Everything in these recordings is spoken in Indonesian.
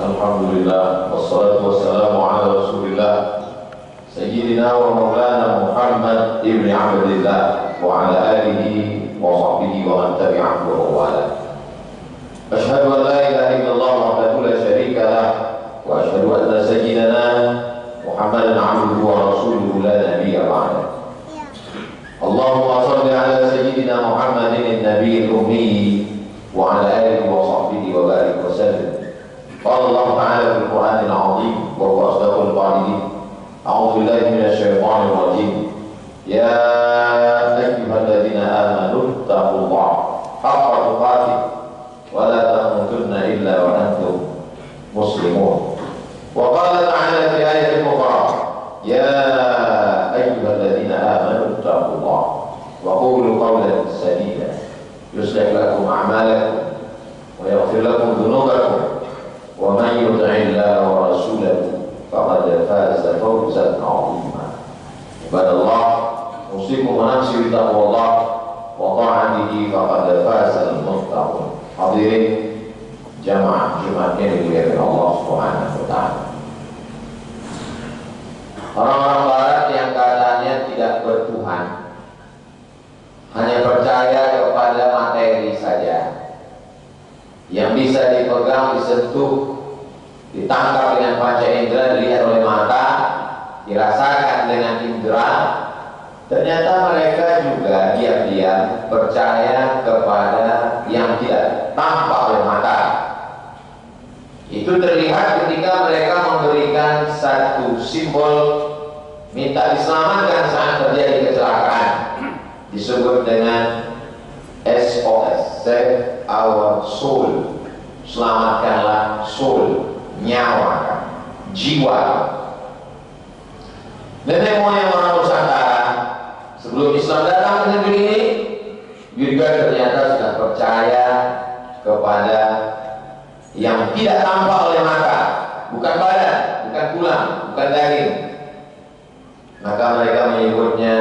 Alhamdulillah, wassalatu wassalamu ala rasulillah Sayyidina wa maulana Muhammad ibn Abdillah wa ala alihi wa sahbihi wa man tabi'ahu wa wala. Ashhadu an la ilaha illallah wahdahu la syarika lah wa ashhadu anna sayyidina Muhammadan abduhu wa rasuluhu la nabiyya ba'da. Allahumma shalli ala sayyidina Muhammadin an-nabiyil ummi wa ala alihi wa sahbihi wa barik wa sallim. قال الله تعالى في القرآن العظيم وهو أصدق القائلين أعوذ بالله من الشيطان الرجيم يا أيها الذين آمنوا اتقوا الله حق تقاته ولا تموتن إلا وأنتم مسلمون. وقال تعالى في آية أخرى يا أيها الذين آمنوا اتقوا الله وقولوا قولا سديدا يصلح لكم أعمالكم ويغفر لكم ذنوبكم ومن يطع الله ورسوله فقد فاز فوزا عظيما. عباد الله أوصيكم ونفسي بتقوى الله وطاعته فقد فاز المتقون. Hadirin jamaah Jumat yang dimuliakan Allah Subhanahu wa taala. Orang-orang barat yang katanya tidak bertuhan, hanya percaya kepada materi saja, yang bisa dipegang, disentuh, ditangkap dengan panca indera, dilihat oleh mata, dirasakan dengan indera. Ternyata mereka juga diam-diam percaya kepada yang tidak tampak oleh mata. Itu terlihat ketika mereka memberikan satu simbol minta diselamatkan saat terjadi kecelakaan, disebut dengan SOS, Save Our Soul, selamatkanlah soul, nyawa, jiwa. Nenek moyang orang Nusantara sebelum Islam datang ke negeri ini juga ternyata sudah percaya kepada yang tidak tampak oleh mata, bukan badan, bukan tulang, bukan daging. Maka mereka menyebutnya,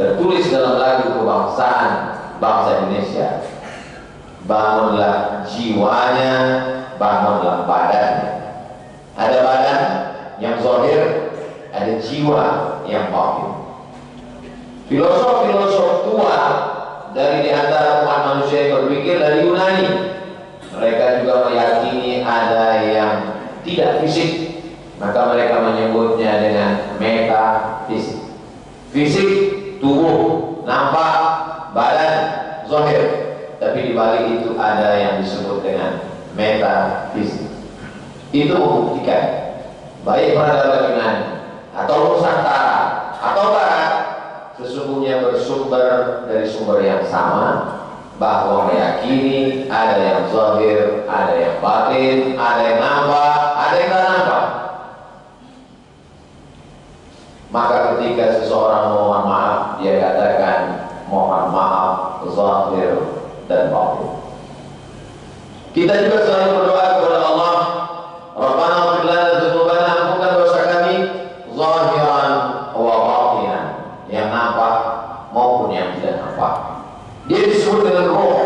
tertulis dalam lagu kebangsaan bangsa Indonesia, bangunlah jiwanya, bangunlah badannya. Ada badan yang zahir, ada jiwa yang batin. Filosof-filosof tua dari di antara umat manusia yang berpikir dari Yunani, mereka juga meyakini ada yang tidak fisik, maka mereka menyebutnya dengan metafisik. Fisik, tubuh, nampak, badan, zahir, tapi di balik itu ada yang disebut dengan metafisik. Itu membuktikan baik peradaban Yunani atau Nusantara atau Barat sesungguhnya bersumber dari sumber yang sama, bahwa meyakini ada yang zahir, ada yang batin, ada yang nampak, ada yang tak nampak. Maka ketika seseorang mohon maaf, dia katakan mohon maaf zahir dan batin. Kita juga selalu berdoa kepada Allah, Rabbana ighfir lana dzunubana, ampunkan dosa kami zahiran wa batinan, yang nampak maupun yang tidak nampak. Dia disebut dengan roh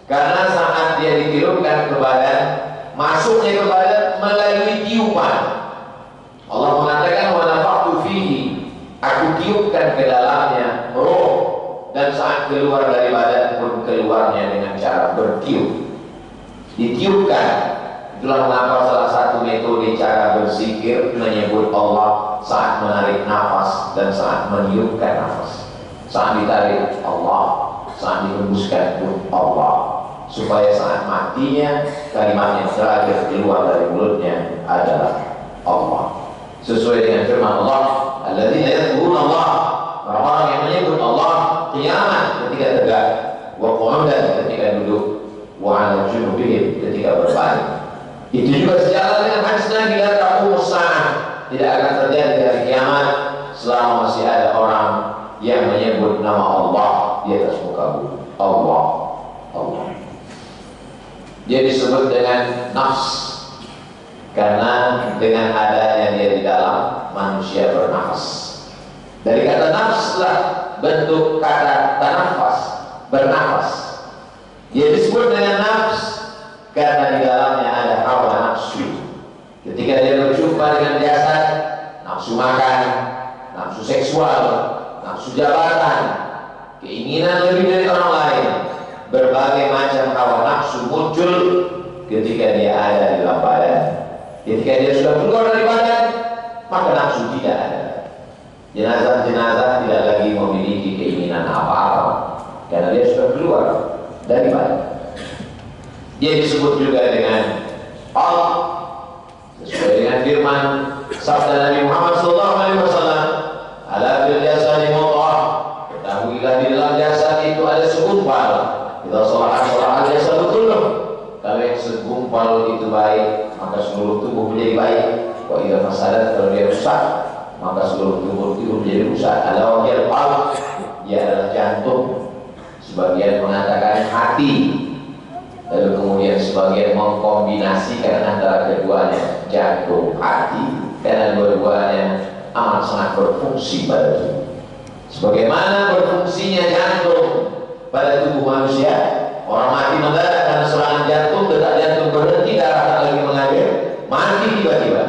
karena saat dia ditiupkan ke badan, masuknya ke badan melalui tiupan. Allah mengatakan wa nafaktu fihi, aku tiupkan ke dalamnya roh, dan saat keluar dari badan pun keluarnya dengan cara bertiup. Ditiupkan. Itulah mengapa salah satu metode cara berzikir menyebut Allah saat menarik nafas dan saat meniupkan nafas. Saat ditarik Allah, saat dihembuskan pun Allah, supaya saat matinya kalimat yang terakhir keluar dari mulutnya adalah Allah. Sesuai dengan firman Allah, alladzina yadhkuruna Allah, orang-orang yang menyebut Allah qiyaman ketika tegak, wa qu'udan ketika duduk, wa 'ala junubihim ketika berbaring. Itu juga sejalan dengan hadis Nabi, la taqumu as-saa'ah, tidak akan terjadi hari kiamat selama masih ada orang yang menyebut nama Allah di atas muka bumi. Allah, Allah. Dia disebut dengan nafs karena dengan adanya dia di dalam manusia bernafas. Dari kata nafs lah bentuk kata tanafas, bernafas. Dia disebut dengan nafs karena di dalamnya ada hawa Ketika dia berjumpa dengan jasad, nafsu makan, nafsu seksual, nafsu jabatan, keinginan lebih dari orang lain, berbagai macam hawa nafsu muncul ketika dia ada di dalam badan. Ketika dia sudah keluar dari badan, maka nafsu tidak ada. Jenazah-jenazah tidak lagi memiliki keinginan apa-apa karena dia sudah keluar dari badan. Dia disebut juga dengan Allah sesuai dengan firman sabda Nabi Muhammad SAW, ala fil jasadi mudghah, ketahuilah di dalam jasad itu ada segumpal. Kita sholat jasad betul. Kalau yang segumpal itu baik, maka seluruh tubuh menjadi baik. Wa idza fasadat, kalau dia rusak, maka seluruh tubuh itu menjadi rusak. Ala wajhil qalb, dia adalah jantung. Sebagian mengatakan hati, lalu kemudian sebagian mengkombinasikan antara keduanya, jantung, hati, karena dua-duanya amat sangat berfungsi pada tubuh. Sebagaimana berfungsinya jantung pada tubuh manusia, orang mati mendadak karena serangan jantung, detak jantung berhenti, darah tak lagi mengalir, mati tiba-tiba.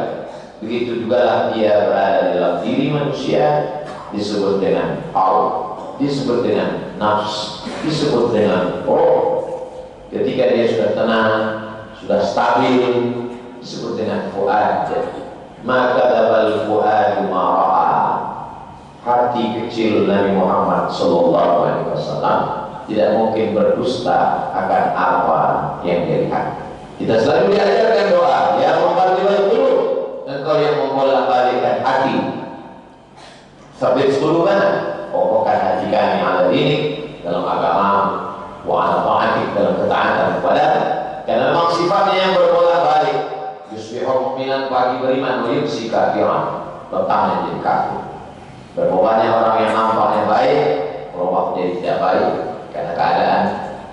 Begitu juga lah dia berada di dalam diri manusia, disebut dengan Allah, disebut dengan nafs, disebut dengan roh. Ketika dia sudah tenang, sudah stabil, disebut dengan fuad. Maka dabal fuad mara'a. Hati kecil Nabi Muhammad SAW tidak mungkin berdusta akan apa yang dia lihat. Kita selalu diajarkan doa, ya muqallibal qulub, engkau yang membolak-balikkan hati. Sabit qulubana, kokohkan hati kami ala ini dalam agama, wa ala ta'atik, dalam ketaatan kepada, karena memang sifatnya yang berbolak-balik. Yusbihu mu'minan, pagi beriman, wa yumsi kafiran, petangnya jadi kafir. Berubahnya orang yang nampaknya baik, berubah menjadi tidak baik karena keadaan,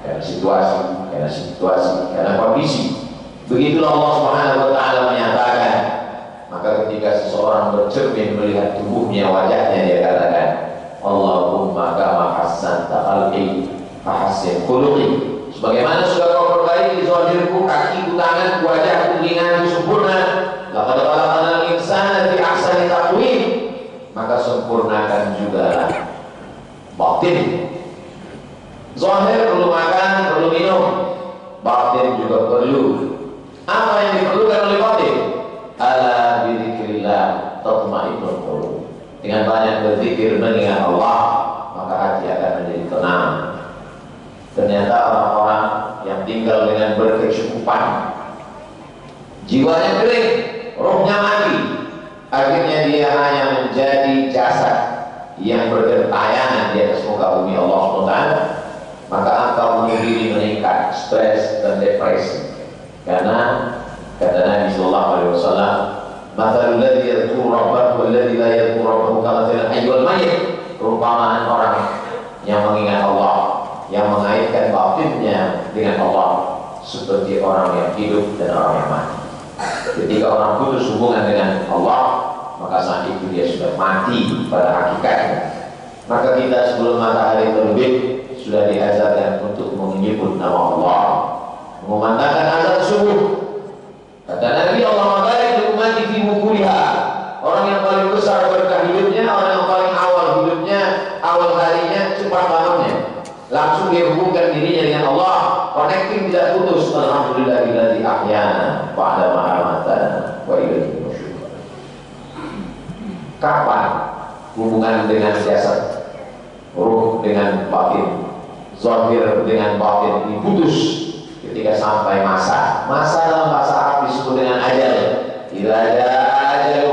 karena situasi, karena kondisi. Begitulah Allah Subhanahu wa taala menyatakan. Maka ketika seseorang bercermin melihat tubuhnya, wajahnya, dia katakan, Allahumma kama hassanta khalqi fahassin khuluqi. Sebagaimana sudah kau perbaiki zahirku, kakiku, tanganku, wajahku, telingaku sempurna. Laqad khalaqnal insana fi ahsani taqwim. Maka sempurnakan juga batin. Zahir perlu makan, perlu minum, batin juga perlu. Apa yang diperlukan oleh batin? Ala bidzikrillah tatma'innul qulub. Dengan banyak berzikir mengingat Allah, maka hati akan menjadi tenang. Ternyata orang-orang yang tinggal dengan berkecukupan, jiwanya kering, rohnya mati, akhirnya dia hanya menjadi jasad yang bergentayangan di atas muka bumi Allah SWT. Maka angka bunuh diri meningkat, stres dan depresi. Karena kata Nabi SAW, mathalul ladzi yadhkuru rabbahu wal ladzi la yadhkuru rabbahu kamathalil hayy wal mayyit. Perumpamaan orang yang mengingat Allah, yang mengaitkan batinnya dengan Allah, seperti orang yang hidup dan orang yang mati. Ketika orang putus hubungan dengan Allah, maka saat itu dia sudah mati pada hakikatnya. Maka kita sebelum matahari terbit sudah diajarkan untuk menyebut nama Allah, mengumandangkan azan subuh. Kata Nabi, Allah barik li ummati fi mukuliha. Orang yang paling besar berkah hidupnya, orang yang paling awal hidupnya, awal harinya, cepat bangunnya, langsung dia hubungkan dirinya dengan Allah, connecting tidak putus. Alhamdulillahilladzi ahyana ba'da ma amatana wa ilaihi nusyur. Kapan hubungan dengan jasad, ruh dengan batin, zahir dengan batin diputus? Ketika sampai masa dalam bahasa Arab disebut dengan ajal. Bila ada ajal,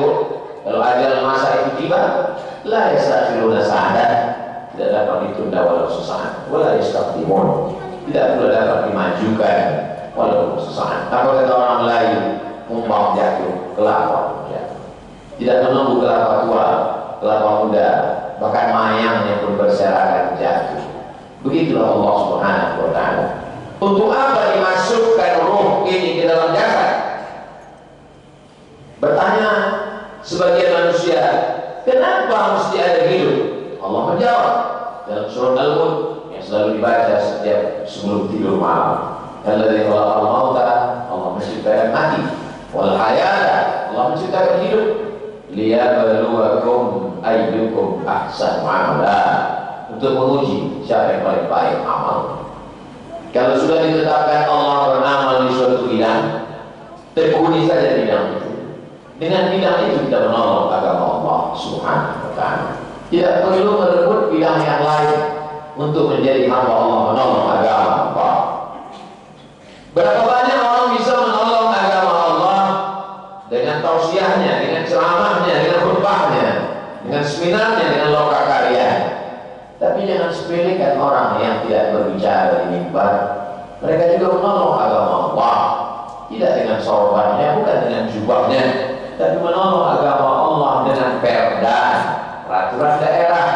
kalau ajal masa itu tiba, la yastakhiruna sa'adah, tidak dapat ditunda walau sesaat, wala yastaqdimun, tidak pula dapat dimajukan walau sesaat. Apa kata orang lain, umpam jatuh, kelapa jatuh, tidak menunggu kelapa tua, kelapa muda, bahkan mayangnya pun berserakan jatuh. Begitulah Allah Subhanahu wa ta'ala. Untuk apa dimasukkan ruh ini ke dalam jasad? Bertanya sebagian manusia, kenapa mesti ada hidup? Allah menjawab dalam surah Al-Mulk yang selalu dibaca setiap sebelum tidur malam. Alladzi khalaqal mauta, Allah menciptakan mati. wal hayata, Allah menciptakan hidup, liyabluwakum ayyukum ahsanu amala, untuk menguji siapa yang paling baik amal. Kalau sudah ditetapkan Allah beramal di suatu bidang, tekuni saja bidang itu. Dengan bidang itu kita menolong agama Allah Subhanahu wa ta'ala. Tidak perlu merebut bidang yang lain untuk menjadi hamba Allah, menolong agama Allah. Berapa banyak orang bisa menolong agama Allah dengan tausiahnya, dengan ceramahnya, dengan khutbahnya, dengan seminarnya, dengan loka karya. Tapi jangan sepelekan orang yang tidak berbicara di mimbar. Mereka juga menolong agama Allah, tidak dengan sorbannya, bukan dengan jubahnya, tapi menolong agama Allah dengan perda, peraturan daerah.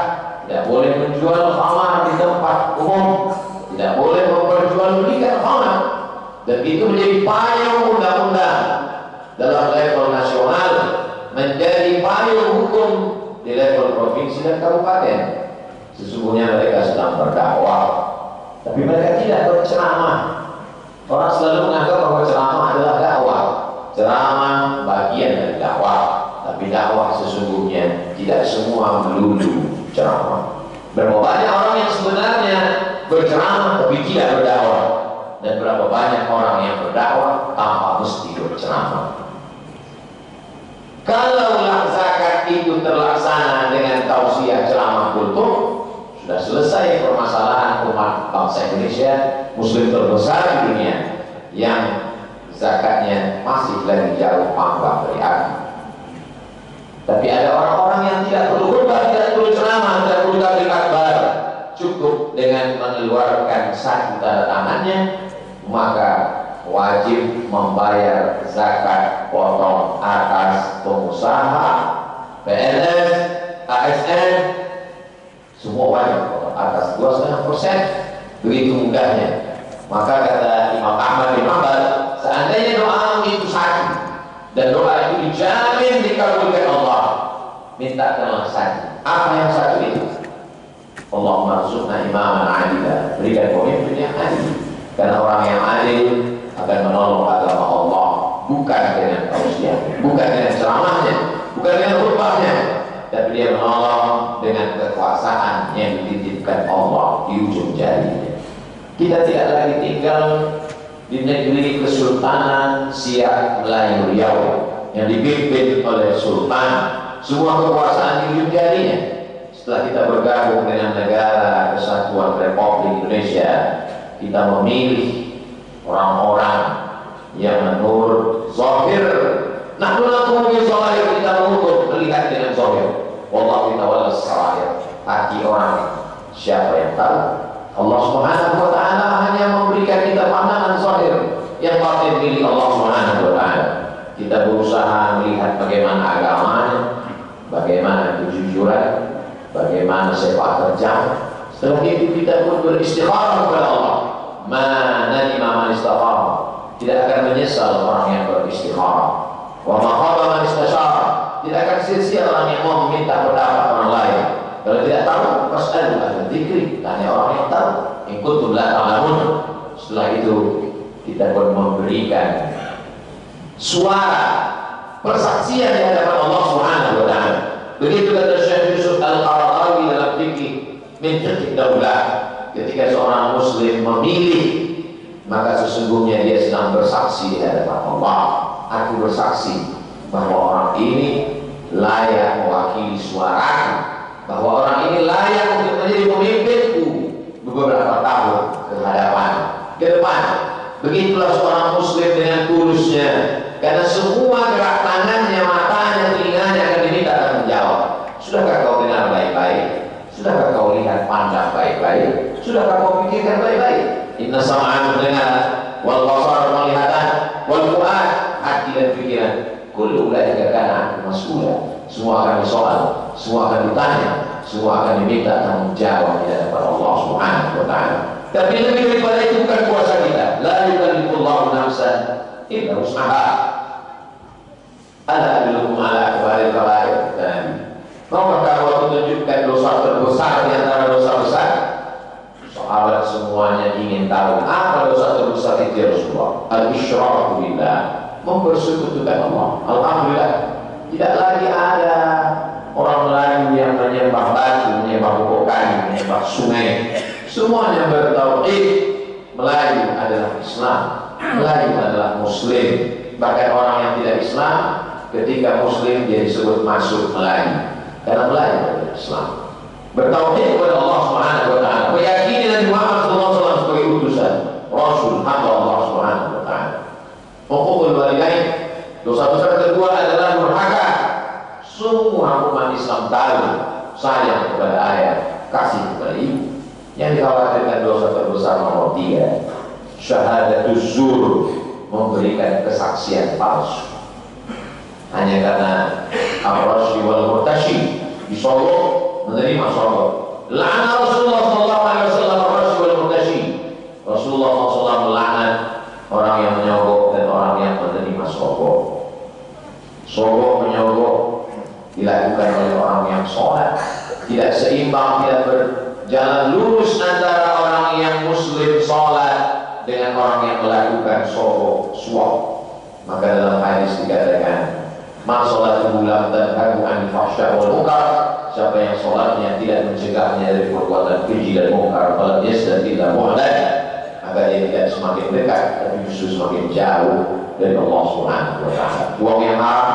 Tidak boleh menjual khamar di tempat umum, tidak boleh memperjualbelikan khamar, dan itu menjadi payung undang-undang dalam level nasional, menjadi payung hukum di level provinsi dan kabupaten. Sesungguhnya mereka sedang berdakwah, tapi mereka tidak berceramah. Orang selalu menganggap bahwa ceramah adalah dakwah. Ceramah bagian dari dakwah, tapi dakwah sesungguhnya tidak semua melulu ceramah. Berapa banyak orang yang sebenarnya berceramah tapi tidak berdakwah, dan berapa banyak orang yang berdakwah tanpa mesti berceramah. Kalaulah zakat itu terlaksana dengan tausiah ceramah kultur, sudah selesai permasalahan umat bangsa Indonesia, muslim terbesar di dunia, yang zakatnya masih lagi jauh panggang dari aku. Tapi ada orang-orang yang tidak perlu khutbah, tidak perlu ceramah, tidak perlu tabligh akbar, cukup dengan mengeluarkan satu tanda tangannya, maka wajib membayar zakat potong atas pengusaha, PNS, ASN, semua wajib potong atas 2,5%. Begitu mudahnya. Maka kata Imam Ahmad bin Hanbal, seandainya doa itu satu dan doa itu dijamin dikabulkan Allah, mintakanlah satu. Apa yang satu itu? Allahumma rzuqna imaman adila, berikan pemimpin yang adil. Karena orang yang adil akan menolong agama Allah, bukan dengan tausiah, bukan dengan ceramahnya, bukan dengan khutbahnya, tapi dia menolong dengan kekuasaan yang dititipkan Allah di ujung jarinya. Kita tidak lagi tinggal di negeri Kesultanan Siak Melayu Riau yang dipimpin oleh Sultan, semua kekuasaan di ujung jarinya. Setelah kita bergabung dengan negara Kesatuan Republik Indonesia, kita memilih orang-orang yang menurut zahir. Nah, menurut zahir kita mengukur, melihat dengan zahir. Wallahu ta'ala as-sarair, hati orang siapa yang tahu? Allah Subhanahu wa ta'ala hanya memberikan kita pandangan zahir, yang batin milik Allah Subhanahu wa ta'ala. Kita berusaha melihat bagaimana agamanya, bagaimana kejujuran, bagaimana sepak terjang. Setelah itu kita pun beristikharah kepada Allah. Mana imam istikharah, tidak akan menyesal orang yang beristikharah. Wa ma khaba man istasyara, tidak akan sia-sia orang yang mau meminta pendapat orang lain. Kalau tidak tahu, fas'alu ahla dzikri, tanya orang yang tahu. In kuntum la ta'lamun. Setelah itu kita pun memberikan suara persaksian di hadapan Allah Subhanahu wa ta'ala. Begitu kata Syekh Yusuf Al-Qaradawi dalam fikih min fiqh daulah, ketika seorang muslim memilih, maka sesungguhnya dia sedang bersaksi di hadapan Allah. Aku bersaksi bahwa orang ini layak mewakili suaraku, bahwa orang ini layak untuk menjadi pemimpinku beberapa tahun ke depan. Begitulah seorang muslim dengan tulusnya, karena semua gerak tangannya, matanya, telinganya akan diminta tanggung jawab. Sudahkah kau dengar baik-baik? Sudahkah kau lihat pandang baik-baik? Sudahkah kau pikirkan baik-baik? Inna sam'an mendengar, wal basar melihatan, wal fu'ad hati dan pikiran, kullu ulaika kana mas'ula. Semua akan disoal, semua akan ditanya, semua akan diminta tanggung jawab di hadapan Allah Subhanahu wa ta'ala. Tapi lebih daripada itu bukan kuasa kita. La yukallifullahu nafsan illa wus'aha. Ala adlukum ala akbaril kabair. Maukah kamu tunjukkan dosa terbesar di antara dosa besar? Sahabat semuanya ingin tahu apa dosa terbesar itu, ya Rasulullah. Al-isyraku billah, mempersekutukan Allah. Alhamdulillah, tidak lagi ada orang Melayu yang menyembah batu, menyembah pokok kayu, menyembah sungai. Semuanya bertauhid. Melayu adalah Islam, Melayu adalah Muslim. Bahkan orang yang tidak Islam, ketika Muslim dia disebut masuk Melayu, karena Melayu adalah Islam. Bertauhid kepada Allah Subhanahu wa taala, meyakini Nabi Muhammad SAW sebagai utusan Rasul hamba Allah Subhanahu wa taala. Huququl walidain, dosa besar kedua adalah durhaka. Semua umat Islam tahu sayang kepada ayah, kasih kepada ibu. Yang dikhawatirkan dosa terbesar nomor 3, syahadatuz zur, memberikan kesaksian palsu. Hanya karena ar-rashi wal murtashi disogok, menerima sogok. La'ana Rasulullah sallallahu alaihi wasallam ar-rashi wal murtashi. Rasulullah SAW melaknat orang yang menyogok dan orang yang menerima sogok. Sogok menyogok dilakukan oleh orang yang sholat, tidak seimbang, tidak berjalan lurus antara orang yang muslim sholat dengan orang yang melakukan sogok suap. Maka dalam hadis dikatakan, ma sholatu lam tanhaku anil fahsya wal munkar, siapa yang sholatnya tidak mencegahnya dari perbuatan keji dan munkar, falam yastadilla mu'lan, maka dia tidak semakin dekat, tapi justru semakin jauh dari Allah Subhanahu wa taala. Uang yang haram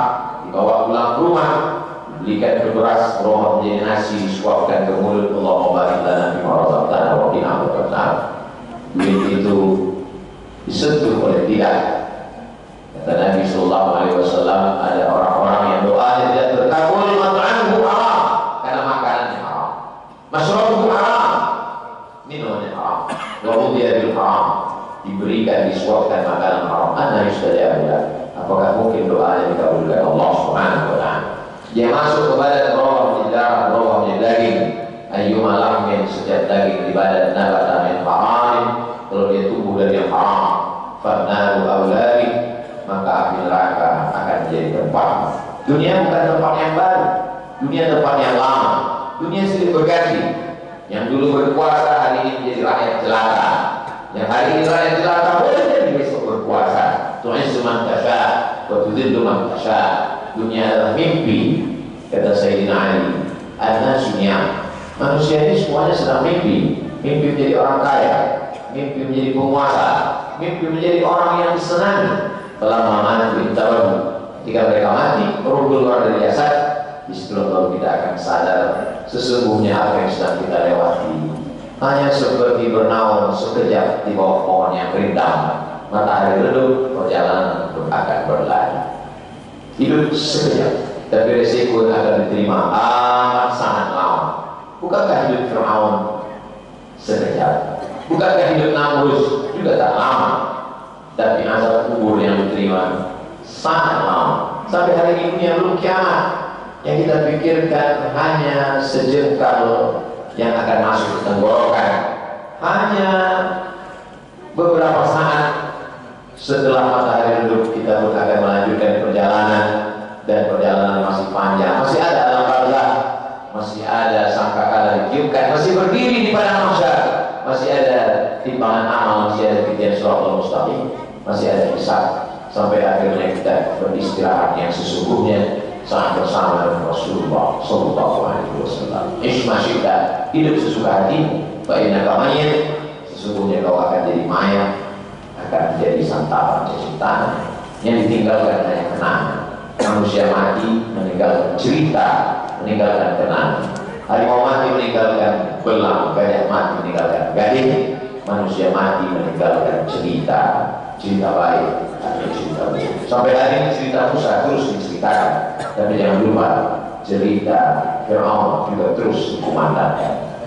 dibawa pulang ke rumah, belikan ke beras, berobat menjadi nasi, disuapkan ke mulut. Allahumma barik lana fima razaqtana wa qina adzabannar. Duit itu disentuh oleh tidak. Kata Nabi sallallahu alaihi wasallam, ada orang-orang yang doanya tidak terkabul, mat'amuhu haram, karena makanannya haram, masyrabuhu haram, minumannya haram, wa ghudhiya bil haram, diberikan, disuapkan makanan haram. Anna yustajabu lahu, apakah mungkin doanya dikabulkan Allah Subhanahu wa taala? Dia masuk ke badan roh menjadi darah, roh menjadi daging. Ayyuma lahmin, setiap daging di badan nabata min haram, kalau dia tumbuh dari yang haram, fannaru awlari, maka api neraka akan menjadi tempat. Dunia bukan tempat yang baru, dunia tempat yang lama. Dunia silih berganti. Yang dulu berkuasa hari ini menjadi rakyat jelata. Yang hari ini rakyat jelata boleh jadi besok berkuasa. Tu'izzu man tasha wa tudhillu man tasha. Dunia adalah mimpi, kata Sayyidina Ali. An-nasu niyam. Manusia ini semuanya sedang mimpi. Mimpi menjadi orang kaya, mimpi menjadi penguasa, mimpi menjadi orang yang disenangi. Selama mati tahu, ketika mereka mati, roh keluar dari jasad, disitulah baru kita akan sadar sesungguhnya apa yang sedang kita lewati hanya seperti bernaung sekejap di bawah pohon yang rindang. Matahari redup, perjalanan pun akan berlari. Hidup sekejap, tapi resiko akan diterima amat sangat lama. Bukankah hidup Fir'aun sekejap? Bukankah hidup Namrus juga tak lama? Tapi azab kubur yang diterima sangat lama. Sampai hari ini yang belum kiamat, yang kita pikirkan hanya sejengkal yang akan masuk ke tenggorokan, hanya beberapa saat setelah matahari redup kita pun akan melanjutkan perjalanan, dan perjalanan masih panjang. Masih ada alam barzakh, masih ada sangkakala ditiupkan, masih berdiri di padang mahsyar, masih ada timbangan amal, masih ada titian shiratal mustaqim, masih ada hisab, sampai akhirnya kita beristirahat yang sesungguhnya saat bersama dengan Rasulullah sallallahu alaihi wasallam. Isma syidda, hidup sesuka hatimu, fa innaka mayyit, sesungguhnya kau akan jadi mayat, akan menjadi santapan cacing tanah. Yang ditinggalkan hanya kenangan. Manusia mati meninggalkan cerita, meninggalkan kenangan. Harimau mati meninggalkan belang, gajah mati meninggalkan gading. Manusia mati meninggalkan cerita, cerita baik atau cerita buruk. Sampai hari ini cerita Musa terus diceritakan, tapi jangan lupa cerita Fir'aun juga terus dikumandangkan.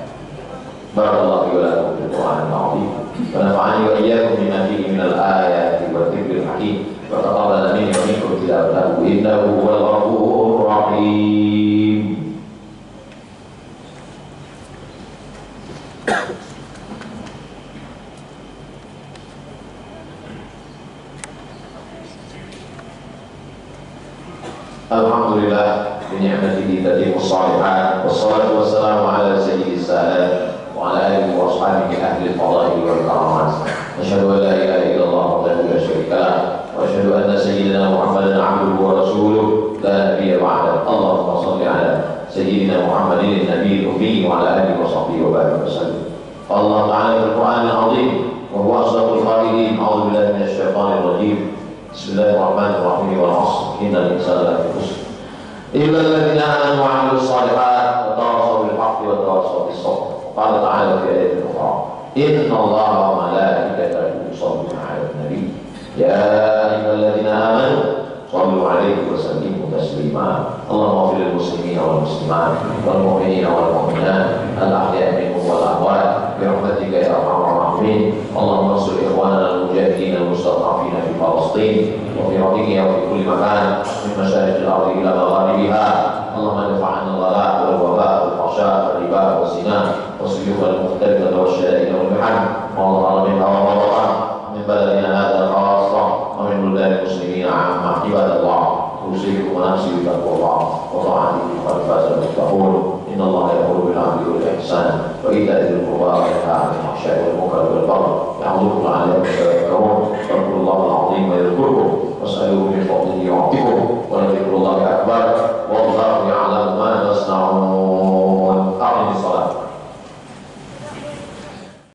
Barakallahu wa lakum bil Qur'anil azim wa nafa'ani wa iyyakum bima fihi minal ayati wa dzikril hakim wa taqabbal minni wa minkum tilawatahu innahu huwal ghafurur rahim. Alhamdulillah bini'matihi tatimmus shalihat, wassalatu wassalamu ala sayyidis sadat wa ala alihi wa ashabihi ahli al-fadail wal karamat. Asyhadu an la ilaha illallah wahdahu la syarika lah wa asyhadu anna أن سيدنا محمدا عبده ورسوله لا نبي بعده. اللهم صل على سيدنا محمد النبي الأمي وعلى آله وصحبه وبارك وسلم. قال الله تعالى في القرآن العظيم وهو أصدق القائلين: أعوذ بالله من الشيطان الرجيم، بسم الله الرحمن الرحيم، والعصر إن الإنسان لفي خسر إلا الذين آمنوا وعملوا الصالحات وتواصوا بالحق وتواصوا بالصبر. قال تعالى في آية أخرى: إن الله وملائكته يصلون على النبي يا أيها الذين آمنوا صلوا عليه وسلموا تسليما. اللهم اغفر للمسلمين والمسلمات والمؤمنين والمؤمنات الأحياء منهم والأموات برحمتك يا أرحم الراحمين. اللهم انصر إخواننا المجاهدين المستضعفين في فلسطين وفي رقيقها وفي كل مكان من مشارق الأرض إلى مغاربها. اللهم ادفع عنا الغلاء والوباء والفحشاء والربا والزنا والسيوف المختلفة والشدائد والمحن ما ظهر منها وما بطن من بلدنا هذا خاصة ومن بلدان المسلمين عامة. عباد الله، أوصيكم ونفسي بتقوى الله وطاعته قد فاز المتقون. إن الله يأمر بالعدل والإحسان وإيتاء ذي القربى وينهى عن الفحشاء والمنكر والبغي يعظكم لعلكم تذكرون. فاذكروا الله العظيم يذكركم واسألوه من فضله يعطيكم